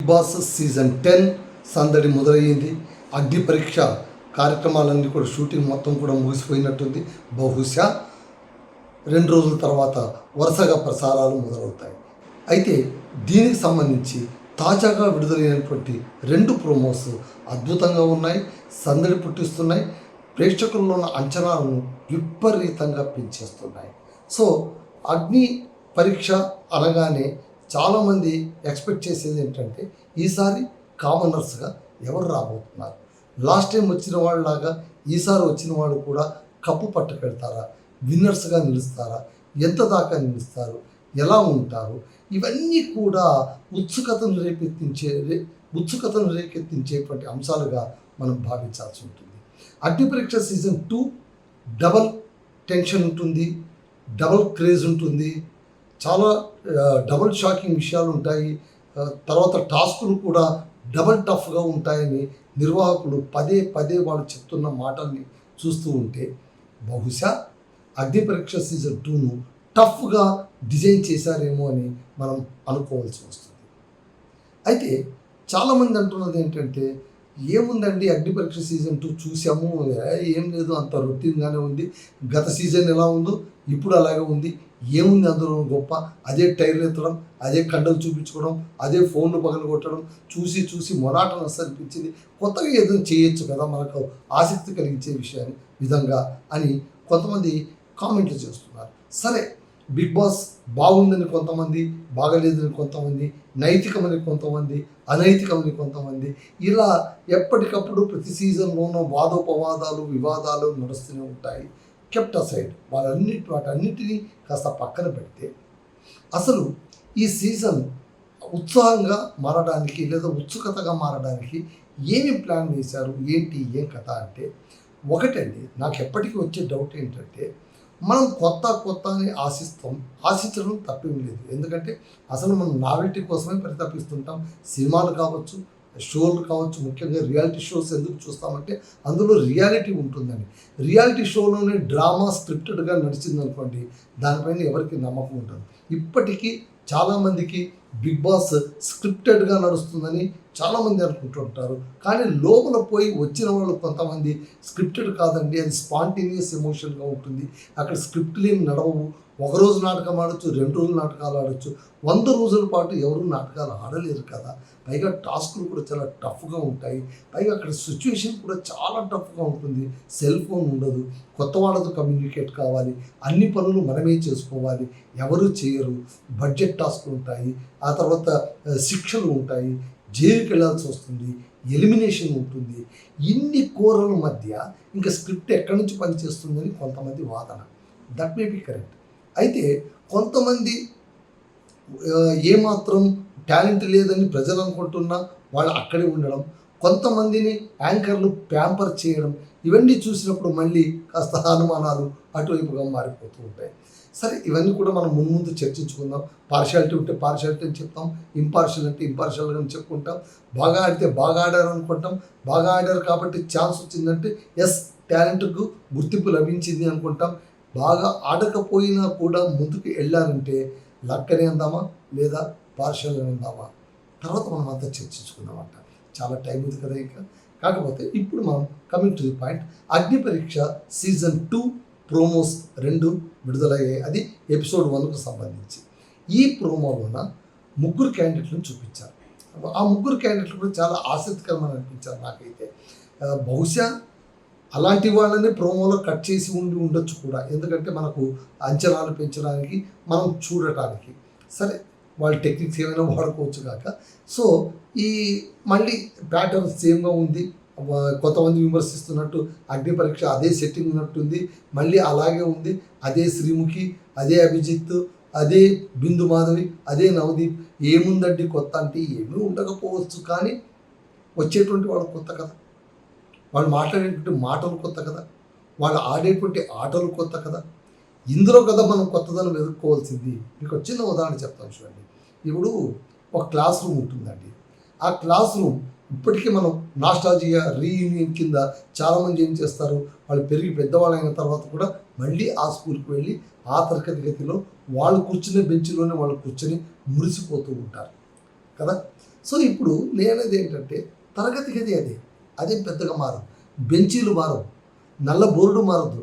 Boss season 10 సందడి మొదలయ్యింది. అగ్ని పరీక్ష కార్యక్రమాలన్నీ కూడా షూటింగ్ మొత్తం కూడా ముగిసిపోయినట్టుంది. బహుశా 2 రోజుల తర్వాత వరుసగా ప్రసారాలు మొదలవుతాయి. అయితే దీనికి సంబంధించి తాజాగా విడుదలైనటువంటి 2 ప్రోమోస్ అద్భుతంగా ఉన్నాయి, సందడి పుట్టిస్తున్నాయి, ప్రేక్షకుల్లో ఉన్న అంచనాలను విపరీతంగా పెంచేస్తున్నాయి. సో అగ్ని పరీక్ష అనగానే చాలామంది ఎక్స్పెక్ట్ చేసేది ఏంటంటే ఈసారి కామనర్స్గా ఎవరు రాబోతున్నారు, లాస్ట్ టైం వచ్చిన వాళ్ళలాగా ఈసారి వచ్చిన వాళ్ళు కూడా కప్పు పట్టుకెళ్తారా, విన్నర్స్గా నిలుస్తారా, ఎంత దాకా నిలుస్తారు, ఎలా ఉంటారు, ఇవన్నీ కూడా ఉత్సుకతను రేకెత్తించేటువంటి అంశాలుగా మనం భావించాల్సి ఉంటుంది. అగ్ని పరీక్ష సీజన్ 2 డబల్ టెన్షన్ ఉంటుంది, డబల్ క్రేజ్ ఉంటుంది, చాలా డబల్ షాకింగ్ విషయాలు ఉంటాయి. తర్వాత టాస్కులు కూడా డబల్ టఫ్గా ఉంటాయని నిర్వాహకులు పదే పదే వాళ్ళు చెప్తున్న మాటల్ని చూస్తూ ఉంటే బహుశా అగ్ని పరీక్ష సీజన్ 2ను టఫ్గా డిజైన్ చేశారేమో అని మనం అనుకోవాల్సి వస్తుంది. అయితే చాలామంది అంటున్నది ఏంటంటే ఏముందండి అగ్ని పరీక్ష సీజన్ 2 చూసాము, ఏం లేదు, అంత రొటీన్గానే ఉంది, గత సీజన్ ఎలా ఉందో ఇప్పుడు అలాగే ఉంది, ఏముంది అందులో గొప్ప, అదే టైర్లు ఎత్తడం, అదే కండలు చూపించుకోవడం, అదే ఫోన్లు పగలగొట్టడం, చూసి చూసి మొనాటనస్ అనిపించింది, కొత్తగా ఏదైనా చేయొచ్చు కదా మనకు ఆసక్తి కలిగించే విషయాన్ని విధంగా అని కొంతమంది కామెంట్లు చేస్తున్నారు. సరే, బిగ్ బాస్ బాగుందని కొంతమంది, బాగలేదని కొంతమంది, నైతికమని కొంతమంది, అనైతికమని కొంతమంది, ఇలా ఎప్పటికప్పుడు ప్రతి సీజన్లోనూ వాదోపవాదాలు వివాదాలు నడుస్తూనే ఉంటాయి. కెప్ట్ అసైడ్ వాటన్నిటినీ కాస్త పక్కన పెడితే అసలు ఈ సీజన్ ఉత్సాహంగా మారడానికి లేదా ఉత్సుకతగా మారడానికి ఏమి ప్లాన్ వేశారు, ఏంటి, ఏం కథ అంటే ఒకటండి, నాకు ఎప్పటికీ వచ్చే డౌట్ ఏంటంటే మనం కొత్త అని ఆశించడం తప్పేం లేదు. ఎందుకంటే అసలు మనం నావెల్టీ కోసమే పరితపిస్తుంటాం. సినిమాలు కావచ్చు, షోలు కావచ్చు, ముఖ్యంగా రియాలిటీ షోస్ ఎందుకు చూస్తామంటే అందులో రియాలిటీ ఉంటుందని. రియాలిటీ షోలోనే డ్రామా స్క్రిప్టెడ్గా నడిచిందనుకోండి, దానిపైన ఎవరికి నమ్మకం ఉంటుంది. ఇప్పటికీ చాలామందికి బిగ్ బాస్ స్క్రిప్టెడ్గా నడుస్తుందని చాలామంది అనుకుంటుంటారు. కానీ లోపల పోయి వచ్చిన వాళ్ళు కొంతమంది స్క్రిప్టెడ్ కాదండి, అది స్పాంటేనియస్ ఎమోషన్గా ఉంటుంది, అక్కడ స్క్రిప్ట్లు ఏమి నడవవు, ఒకరోజు నాటకం ఆడచ్చు, 2 రోజులు నాటకాలు ఆడచ్చు, 100 రోజుల పాటు ఎవరు నాటకాలు ఆడలేరు కదా. పైగా టాస్కులు కూడా చాలా టఫ్గా ఉంటాయి, పైగా అక్కడ సిచ్యువేషన్ కూడా చాలా టఫ్గా ఉంటుంది. సెల్ ఫోన్ ఉండదు, కొత్త వాళ్ళతో కమ్యూనికేట్ కావాలి, అన్ని పనులు మనమే చేసుకోవాలి, ఎవరు చేయరు, బడ్జెట్ టాస్కులు ఉంటాయి, ఆ తర్వాత శిక్షలు ఉంటాయి, జైలుకి వెళ్ళాల్సి వస్తుంది, ఎలిమినేషన్ ఉంటుంది. ఇన్ని కూరల మధ్య ఇంకా స్క్రిప్ట్ ఎక్కడి నుంచి పనిచేస్తుందని కొంతమంది వాదన. That may be correct. అయితే కొంతమంది ఏమాత్రం టాలెంట్ లేదని ప్రజలు అనుకుంటున్నా వాళ్ళు అక్కడే ఉండడం, కొంతమందిని యాంకర్లు ప్యాంపర్ చేయడం, ఇవన్నీ చూసినప్పుడు మళ్ళీ కాస్త అనుమానాలు అటువైపుగా మారిపోతూ ఉంటాయి. సరే, ఇవన్నీ కూడా మనం ముందు చర్చించుకుందాం. పార్షియాలిటీ ఉంటే పార్షియాలిటీ అని చెప్తాం, ఇంపార్షియల్ అంటే ఇంపార్షియల్గా అని చెప్పుకుంటాం, బాగా ఆడితే బాగా ఆడారు అనుకుంటాం, బాగా ఆడారు కాబట్టి ఛాన్స్ వచ్చిందంటే ఎస్ టాలెంట్కు గుర్తింపు లభించింది అనుకుంటాం, బాగా ఆడకపోయినా కూడా ముందుకు వెళ్ళారంటే లక్ అని అందామా లేదా పార్షియల్ అని అందామా, తర్వాత మనం అంతా చర్చించుకుందామంట. చాలా టైం ఉంది కదా ఇంకా. కాకపోతే ఇప్పుడు మనం కమింగ్ టు ది పాయింట్, అగ్ని పరీక్ష సీజన్ 2 ప్రోమోస్ 2 విడుదలయ్యాయి. అది ఎపిసోడ్ 1కు సంబంధించి. ఈ ప్రోమోలోన 3 క్యాండిడేట్లను చూపించారు. ఆ 3 క్యాండిడేట్లు కూడా చాలా ఆసక్తికరమని అనిపించారు నాకైతే. బహుశా అలాంటి వాళ్ళని ప్రోమోలో కట్ చేసి ఉండొచ్చు కూడా, ఎందుకంటే మనకు అంచనాలు పెంచడానికి, మనం చూడటానికి. సరే, వాళ్ళ టెక్నిక్స్ ఏమైనా వాడుకోవచ్చు కాక. సో ఈ మళ్ళీ ప్యాటర్న్ సేమ్గా ఉంది. కొంతమంది విమర్శిస్తున్నట్టు అగ్ని పరీక్ష అదే సెట్టింగ్ ఉన్నట్టుంది, మళ్ళీ అలాగే ఉంది, అదే శ్రీముఖి, అదే అభిజిత్, అదే బిందు మాధవి, అదే నవదీప్. ఏముందండి కొత్త అంటే ఏమీ ఉండకపోవచ్చు, కానీ వచ్చేటువంటి వాళ్ళు కొత్త కదా, వాళ్ళు మాట్లాడేటువంటి మాటలు కొత్త కదా, వాళ్ళు ఆడేటువంటి ఆటలు కొత్త కదా. ఇందులో కదా మనం కొత్తదనం ఎదుర్కోవాల్సింది. మీకు చిన్న ఉదాహరణ చెప్తాను చూడండి. ఇప్పుడు ఒక క్లాస్ రూమ్ ఉంటుందండి. ఆ క్లాస్ రూమ్ ఇప్పటికీ మనం నాస్టాల్జియా రీయూనియన్ కింద చాలామంది ఏం చేస్తారు, వాళ్ళు పెరిగి పెద్దవాళ్ళు అయిన తర్వాత కూడా మళ్ళీ ఆ స్కూల్కి వెళ్ళి ఆ తరగతి గతిలో వాళ్ళు కూర్చునే బెంచ్లోనే వాళ్ళు కూర్చొని మురిసిపోతూ ఉంటారు. కదా. సో ఇప్పుడు నేనేది ఏంటంటే తరగతి గది అదేం పెద్దగా మారదు, బెంచీలు మారవు, నల్ల బోర్డు మారదు.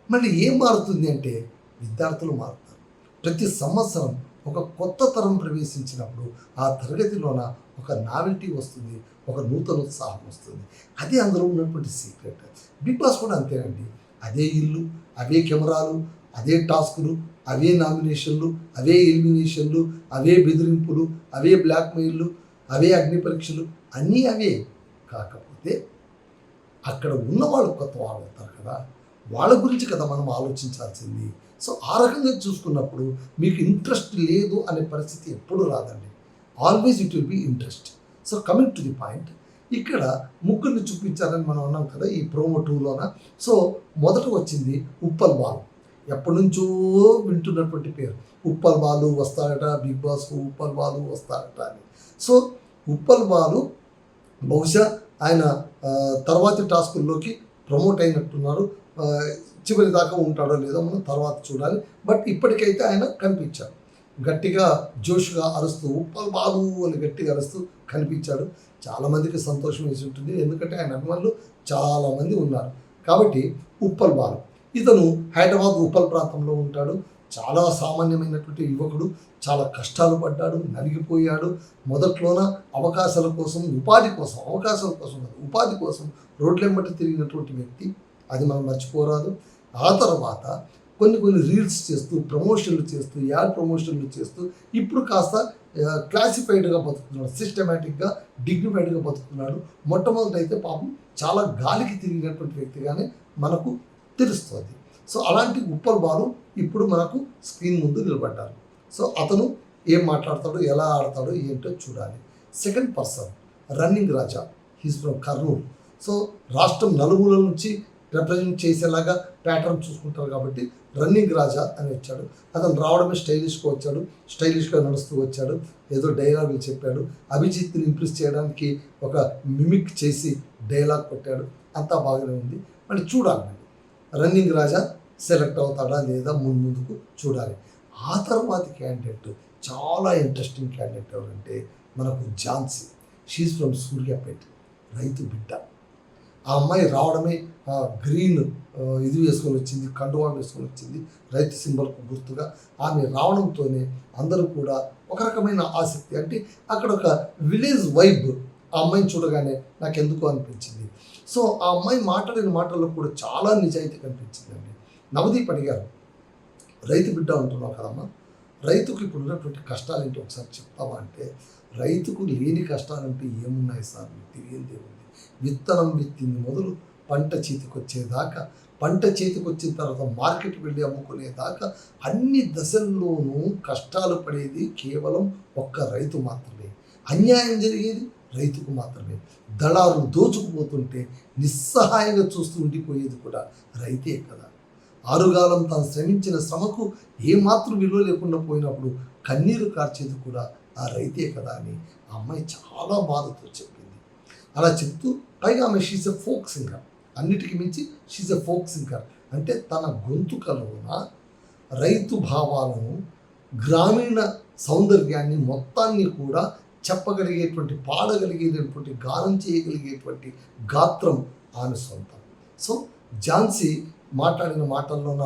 మళ్ళీ ఏం మారుతుంది అంటే విద్యార్థులు మారుతారు. ప్రతి సంవత్సరం ఒక కొత్త తరం ప్రవేశించినప్పుడు ఆ తరగతిలోన ఒక నావెల్టీ వస్తుంది, ఒక నూతన ఉత్సాహం వస్తుంది. అదే అందులో ఉన్నటువంటి సీక్రెట్. బిగ్ బాస్ కూడా అంతేనండి. అదే ఇల్లు, అవే కెమెరాలు, అదే టాస్కులు, అవే నామినేషన్లు, అవే ఎలిమినేషన్లు, అవే బెదిరింపులు, అవే బ్లాక్మెయిల్లు, అవే అగ్ని పరీక్షలు, అన్నీ అవే. కాకపోతే అక్కడ ఉన్నవాళ్ళు కొత్త వాళ్ళు అవుతారు కదా, వాళ్ళ గురించి కదా మనం ఆలోచించాల్సింది. సో ఆ రకంగా చూసుకున్నప్పుడు మీకు ఇంట్రెస్ట్ లేదు అనే పరిస్థితి ఎప్పుడు రాదండి. Always it will be interest. So coming to the point, ఇక్కడ ముగ్గురిని చూపించారని మనం అన్నాం కదా ఈ ప్రోమో 2లోన. సో మొదట వచ్చింది ఉప్పల్ బాలు. ఎప్పటి నుంచో వింటున్నటువంటి పేరు. ఉప్పల్ బాలు వస్తాడట బిగ్ బాస్కు, ఉప్పల్ బాలు వస్తాడట అని. సో ఉప్పల్ బాలు బహుశా ఆయన తర్వాతి టాస్కుల్లోకి ప్రమోట్ అయినట్టున్నారు. చివరి దాకా ఉంటాడో లేదో మనం తర్వాత చూడాలి. బట్ ఇప్పటికైతే ఆయన కనిపించాడు, గట్టిగా జోష్గా అరుస్తూ ఉప్పల్ బాలు అని గట్టిగా అరుస్తూ కనిపించాడు. చాలామందికి సంతోషం వేసి ఉంటుంది, ఎందుకంటే ఆయన అభిమానులు చాలామంది ఉన్నారు కాబట్టి. ఉప్పల్ బాలు ఇతను హైదరాబాద్ ఉప్పల్ ప్రాంతంలో ఉంటాడు. చాలా సామాన్యమైనటువంటి యువకుడు, చాలా కష్టాలు పడ్డాడు, నలిగిపోయాడు. మొదట్లోన అవకాశాల కోసం, ఉపాధి కోసం, అవకాశాల కోసం ఉపాధి కోసం రోడ్లెంబటి తిరిగినటువంటి వ్యక్తి, అది మనం మర్చిపోరాదు. ఆ తర్వాత కొన్ని రీల్స్ చేస్తూ, ప్రమోషన్లు చేస్తూ, యాడ్ ప్రమోషన్లు చేస్తూ ఇప్పుడు కాస్త క్లాసిఫైడ్గా బతుకుతున్నాడు, సిస్టమేటిక్గా డిగ్నిఫైడ్గా బతుకుతున్నాడు. మొట్టమొదటి అయితే పాపం చాలా గాలికి తిరిగినటువంటి వ్యక్తిగానే మనకు తెలుస్తుంది. సో అలాంటి ఉప్పల్ బాలు ఇప్పుడు మనకు స్క్రీన్ ముందు నిలబడ్డారు. సో అతను ఏం మాట్లాడతాడో, ఎలా ఆడతాడో ఏంటో చూడాలి. Second person running Raja, he's from Kurnool. So రాష్ట్రం నలుమూలల నుంచి రిప్రజెంట్ చేసేలాగా ప్యాటర్న్ చూసుకుంటారు కాబట్టి రన్నింగ్ రాజా అని వచ్చాడు. అతను రావడమే స్టైలిష్గా వచ్చాడు, స్టైలిష్గా నడుస్తూ వచ్చాడు, ఏదో డైలాగులు చెప్పాడు. అభిజిత్ని ఇంప్రెస్ చేయడానికి ఒక మిమిక్ చేసి డైలాగ్ కొట్టాడు. అంతా బాగానే ఉంది. మళ్ళీ చూడాలి రన్నింగ్ రాజా సెలెక్ట్ అవుతాడా లేదా ముందుకు చూడాలి. ఆ తర్వాతి క్యాండిడేట్ చాలా ఇంట్రెస్టింగ్ క్యాండిడేట్ ఎవరంటే మనకు ఝాన్సీ. షీఈ్ ఫ్రమ్ సూర్యాపేట, రైతు బిడ్డ. ఆ అమ్మాయి రావడమే గ్రీన్ ఇది వేసుకొని వచ్చింది, కండువా వేసుకొని వచ్చింది, రైతు సింబల్కు గుర్తుగా. ఆమె రావడంతోనే అందరూ కూడా ఒక రకమైన ఆసక్తి, అంటే అక్కడ ఒక విలేజ్ వైబ్ ఆ అమ్మాయిని చూడగానే నాకు ఎందుకు అనిపించింది. సో ఆ అమ్మాయి మాట్లాడిన మాటల్లో కూడా చాలా నిజాయితీ కనిపించిందండి. నవదీప్ అడిగారు, రైతు బిడ్డ అంటున్నావు కదమ్మా, రైతుకు ఇప్పుడు ఉన్నటువంటి కష్టాలు ఏంటి ఒకసారి చెప్తావా అంటే, రైతుకు లేని కష్టాలంటే ఏమున్నాయి సార్, మీకు తెలియందే ఉంది. విత్తనం విత్తింది మొదలు పంట చేతికొచ్చేదాకా, పంట చేతికొచ్చిన తర్వాత మార్కెట్కి వెళ్ళి అమ్ముకునేదాకా అన్ని దశల్లోనూ కష్టాలు పడేది కేవలం ఒక్క రైతు మాత్రమే. అన్యాయం జరిగేది రైతుకు మాత్రమే. దళారులు దోచుకుపోతుంటే నిస్సహాయంగా చూస్తూ ఉండిపోయేది కూడా రైతే కదా. ఆరుగాలం తాను శ్రమించిన శ్రమకు ఏమాత్రం విలువ లేకుండా పోయినప్పుడు కన్నీరు కార్చేది కూడా ఆ రైతే కదా అని ఆ అమ్మాయి చాలా బాధతో చెప్పింది. అలా చెప్తూ పైగా ఆమె షీజ్ ఎ ఫోక్ సింగర్, అన్నిటికీ మించి షీజ్ ఎ ఫోక్ సింగర్. అంటే తన గొంతుకలోన రైతు భావాలను, గ్రామీణ సౌందర్యాన్ని మొత్తాన్ని కూడా చెప్పగలిగేటువంటి, పాడగలిగేటటువంటి, గానం చేయగలిగేటువంటి గాత్రం ఆమె సొంతం. సో ఝాన్సీ మాట్లాడిన మాటల్లోన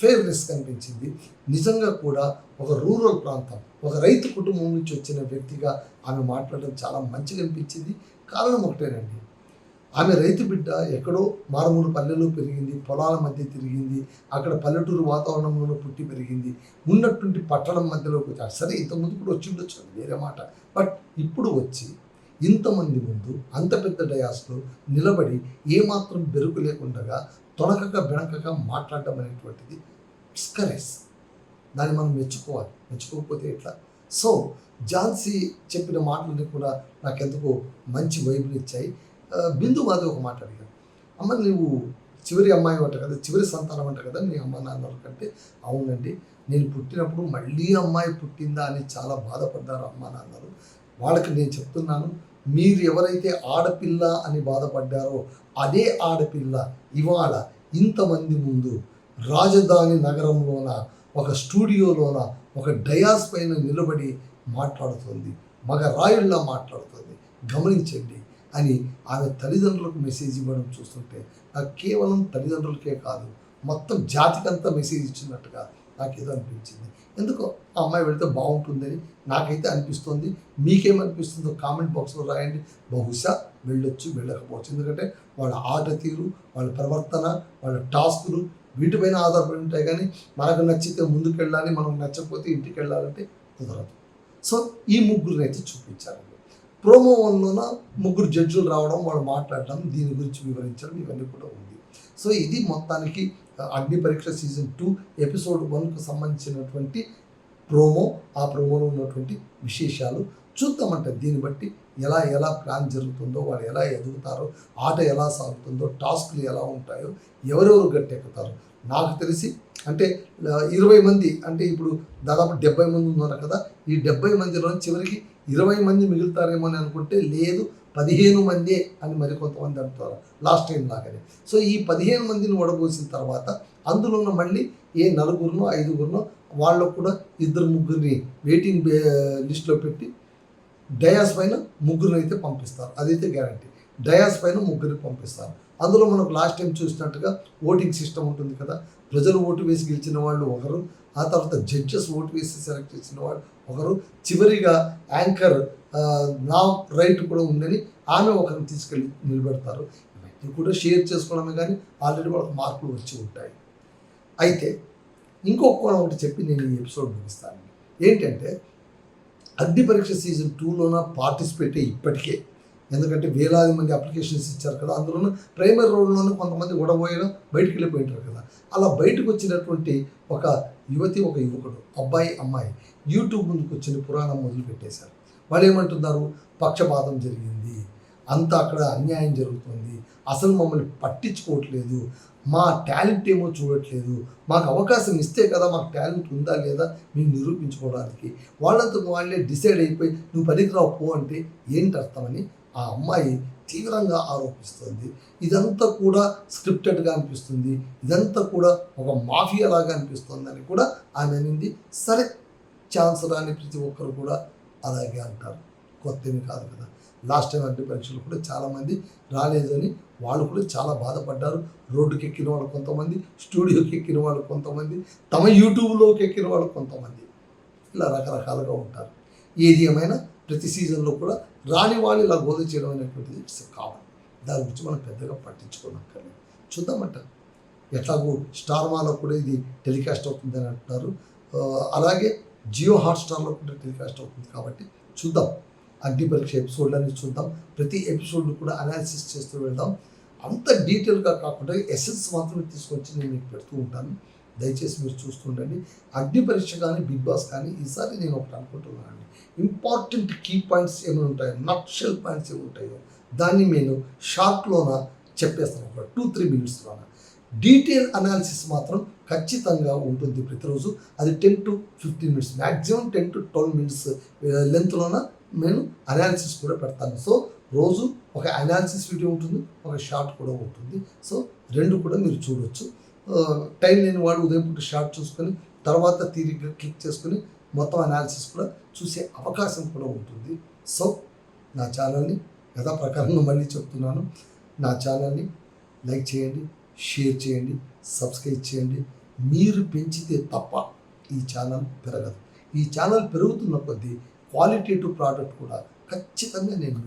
ఫెయిర్నెస్ కనిపించింది. నిజంగా కూడా ఒక రూరల్ ప్రాంతం, ఒక రైతు కుటుంబం నుంచి వచ్చిన వ్యక్తిగా ఆమె మాట్లాడడం చాలా మంచిగా అనిపించింది. కారణం ఒకటేనండి, ఆమె రైతు బిడ్డ ఎక్కడో మారుమూల పల్లెలో పెరిగింది, పొలాల మధ్య తిరిగింది, అక్కడ పల్లెటూరు వాతావరణంలో పుట్టి పెరిగింది, ఉన్నటువంటి పట్టణం మధ్యలోకి వచ్చారు. సరే ఇంతకుముందు కూడా వచ్చి ఉండొచ్చు, వేరే మాట. బట్ ఇప్పుడు వచ్చి ఇంతమంది ముందు అంత పెద్ద డయాస్లో నిలబడి ఏమాత్రం బెరుకు లేకుండా తొణకక బెణకక మాట్లాడడం అనేటువంటిది కరేజ్. దాన్ని మనం మెచ్చుకోవాలి, మెచ్చుకోకపోతే ఎట్లా. సో ఝాన్సీ చెప్పిన మాటలన్నీ కూడా నాకెందుకో మంచి వైబులు ఇచ్చాయి. బిందు మాది ఒక మాట అడిగాను, అమ్మ నువ్వు చివరి అమ్మాయి అంట కదా, చివరి సంతానం అంట కదా మీ అమ్మ నాన్నల కంటే. అవునండి, నేను పుట్టినప్పుడు మళ్ళీ అమ్మాయి పుట్టిందా అని చాలా బాధపడ్డారు అమ్మ నాన్నలు. వాళ్ళకి నేను చెప్తున్నాను, మీరు ఎవరైతే ఆడపిల్ల అని బాధపడ్డారో అదే ఆడపిల్ల ఇవాళ ఇంతమంది ముందు రాజధాని నగరంలోన ఒక స్టూడియోలోన ఒక డయాస్ పైన నిలబడి మాట్లాడుతుంది. మగరాయుల్లా మాట్లాడుతుంది, గమనించండి అని ఆమె తల్లిదండ్రులకు మెసేజ్ ఇవ్వడం చూస్తుంటే నాకు కేవలం తల్లిదండ్రులకే కాదు మొత్తం జాతికంతా మెసేజ్ ఇచ్చినట్టుగా నాకేదో అనిపించింది. ఎందుకో ఆ అమ్మాయి వెళితే బాగుంటుందని నాకైతే అనిపిస్తుంది. మీకేమనిపిస్తుందో కామెంట్ బాక్స్లో రాయండి. బహుశా వెళ్ళొచ్చు, వెళ్ళకపోవచ్చు. ఎందుకంటే వాళ్ళ ఆట తీరు, వాళ్ళ ప్రవర్తన, వాళ్ళ టాస్కులు వీటిపైన ఆధారపడి ఉంటాయి. కానీ మనకు నచ్చితే ముందుకు వెళ్ళాలి, మనకు నచ్చకపోతే ఇంటికి వెళ్ళాలంటే కుదరదు. సో ఈ ముగ్గురిని అయితే చూపించారండి. ప్రోమో 1లోన ముగ్గురు జడ్జిలు రావడం, వాళ్ళు మాట్లాడడం, దీని గురించి వివరించడం ఇవన్నీ కూడా ఉంది. సో ఇది మొత్తానికి అగ్ని పరీక్ష సీజన్ 2 ఎపిసోడ్ 1కు సంబంధించినటువంటి ప్రోమో. ఆ ప్రోమోలో ఉన్నటువంటి విశేషాలు చూద్దామంటే దీన్ని బట్టి ఎలా ప్లాన్ జరుగుతుందో, వాళ్ళు ఎలా ఎదుగుతారో, ఆట ఎలా సాగుతుందో, టాస్క్లు ఎలా ఉంటాయో, ఎవరెవరు గట్టెక్కుతారో. నాకు తెలిసి అంటే 20 మంది, అంటే ఇప్పుడు దాదాపు 70 మంది ఉన్నారు కదా, ఈ 70 మందిలో చివరికి 20 మంది మిగులుతారేమో అని అనుకుంటే లేదు, 15 మందే అని మరికొంతమంది అంటారు లాస్ట్ టైం లాగానే. సో ఈ 15 మందిని ఓడబోసిన తర్వాత అందులో ఉన్న మళ్ళీ ఏ 4గురినో 5గురినో వాళ్ళకు కూడా 2-3 వెయిటింగ్ లిస్ట్లో పెట్టి డయాస్ పైన 3 అయితే పంపిస్తారు. అదైతే గ్యారంటీ. డయాస్ పైన 3 పంపిస్తారు. అందులో మనకు లాస్ట్ టైం చూసినట్టుగా ఓటింగ్ సిస్టమ్ ఉంటుంది కదా, ప్రజలు ఓటు వేసి గెలిచిన వాళ్ళు ఒకరు, ఆ తర్వాత జడ్జెస్ ఓటు వేసి సెలెక్ట్ చేసిన వాళ్ళు ఒకరు, చివరిగా యాంకర్ నా రైట్ కూడా ఉందని ఆమె ఒకరిని తీసుకెళ్ళి నిలబెడతారు. ఇవన్నీ కూడా షేర్ చేసుకోవడమే, కానీ ఆల్రెడీ వాళ్ళకి మార్కులు వచ్చి ఉంటాయి. అయితే ఇంకొక కోణం ఒకటి చెప్పి నేను ఈ ఎపిసోడ్ ముగిస్తాను. ఏంటంటే అగ్ని పరీక్ష సీజన్ 2లోన పార్టిసిపేట్ ఇప్పటికే, ఎందుకంటే వేలాది మంది అప్లికేషన్స్ ఇచ్చారు కదా, అందులోనూ ప్రైమరీ రౌండ్లోనే కొంతమంది గొడవపోయినా బయటికి వెళ్ళిపోయింటారు కదా. అలా బయటకు వచ్చినటువంటి ఒక యువతి, ఒక యువకుడు, అబ్బాయి అమ్మాయి యూట్యూబ్ ముందుకు వచ్చిన పురాణం మొదలు పెట్టేశారు. వాళ్ళు ఏమంటున్నారు, పక్షపాతం జరిగింది, అంతా అక్కడ అన్యాయం జరుగుతుంది, అసలు మమ్మల్ని పట్టించుకోవట్లేదు, మా టాలెంట్ ఏమో చూడట్లేదు, మాకు అవకాశం ఇస్తే కదా మాకు టాలెంట్ ఉందా లేదా మేము నిరూపించుకోవడానికి. వాళ్ళంతకు వాళ్ళే డిసైడ్ అయిపోయి నువ్వు పనికిరావు పో అంటే ఏంటి అర్థమని ఆ అమ్మాయి తీవ్రంగా ఆరోపిస్తుంది. ఇదంతా కూడా స్క్రిప్టెడ్గా అనిపిస్తుంది, ఇదంతా కూడా ఒక మాఫియా లాగా అనిపిస్తుంది అని కూడా ఆమె అనింది. సరే, ఛాన్స్ రాని ప్రతి ఒక్కరు కూడా అలాగే అంటారు, కొత్తేమి కాదు కదా. లాస్ట్ టైం అగ్ని పరీక్షలు కూడా చాలామంది రాలేదని వాళ్ళు కూడా చాలా బాధపడ్డారు. రోడ్డుకి ఎక్కిన వాళ్ళు కొంతమంది, స్టూడియోకి ఎక్కిన వాళ్ళు కొంతమంది, తమ యూట్యూబ్లోకి ఎక్కిన వాళ్ళు కొంతమంది, ఇలా రకరకాలుగా ఉంటారు. ఏది ఏమైనా ప్రతి సీజన్లో కూడా రాని వాళ్ళు ఇలా గోద చేయడం అనేటువంటిది ఇట్స్ కామన్. దాని గురించి మనం పెద్దగా పట్టించుకోనక్కర్లేదు. చూద్దామంట. ఎట్లాగో స్టార్ మాలో కూడా ఇది టెలికాస్ట్ అవుతుందని అంటున్నారు, అలాగే జియో హాట్స్టార్లో కూడా టెలికాస్ట్ అవుతుంది. కాబట్టి చూద్దాం, అగ్ని పరీక్ష ఎపిసోడ్లన్నీ చూద్దాం. ప్రతి ఎపిసోడ్ను కూడా అనాలిసిస్ చేస్తూ వెళ్దాం. అంత డీటెయిల్గా కాకుండా ఎసెన్స్ మాత్రమే తీసుకొచ్చి నేను మీకు పెడుతూ ఉంటాను. దయచేసి మీరు చూస్తుండండి. అగ్ని పరీక్ష కానీ బిగ్ బాస్ కానీ ఈసారి నేను ఒకటి అనుకుంటున్నానండి, ఇంపార్టెంట్ కీ పాయింట్స్ ఏమైనా ఉంటాయో, నక్షల్ పాయింట్స్ ఏమి ఉంటాయో దాన్ని నేను షార్ట్లోన చెప్పేస్తాను, ఒక 2-3 మినిట్స్లోన. డీటెయిల్ అనాలిసిస్ మాత్రం ఖచ్చితంగా ఉంటుంది ప్రతిరోజు. అది 10 to 15 minutes, maximum 10 to 12 minutes లెంత్లోన నేను అనాలిసిస్ కూడా పెడతాను. సో రోజు ఒక అనాలిసిస్ వీడియో ఉంటుంది, ఒక షార్ట్ కూడా ఉంటుంది. సో 2 కూడా మీరు చూడొచ్చు. టైం లేని వాడు ఉదయం పూట షార్ట్ చూసుకొని తర్వాత తీరిగ్గా క్లిక్ చేసుకొని మొత్తం అనాలిసిస్ కూడా చూసే అవకాశం కూడా ఉంటుంది. సో నా ఛానల్ని యథా ప్రకారంగా మళ్ళీ చెప్తున్నాను, నా ఛానల్ని లైక్ చేయండి, షేర్ చేయండి, సబ్స్క్రైబ్ చేయండి. మీరు పెంచితే తప్ప ఈ ఛానల్ పెరగదు. ఈ ఛానల్ పెరుగుతున్న కొద్దీ క్వాలిటేటివ్ ప్రోడక్ట్ కూడా ఖచ్చితంగా నేను